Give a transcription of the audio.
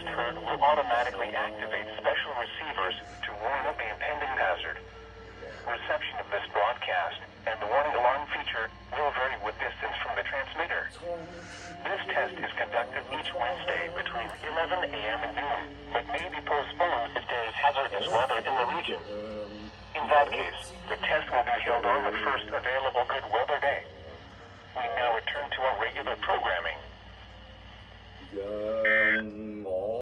broadcast heard will automatically activate special receivers to warn of the impending hazard. Reception of this broadcast and the warning alarm feature will vary with distance from the transmitter. This test is conducted each Wednesday between 11 a.m. and noon, but may be postponed if there is hazardous weather in the region. In that case, the test will be held on the first available good weather day. We now return to our regular programming.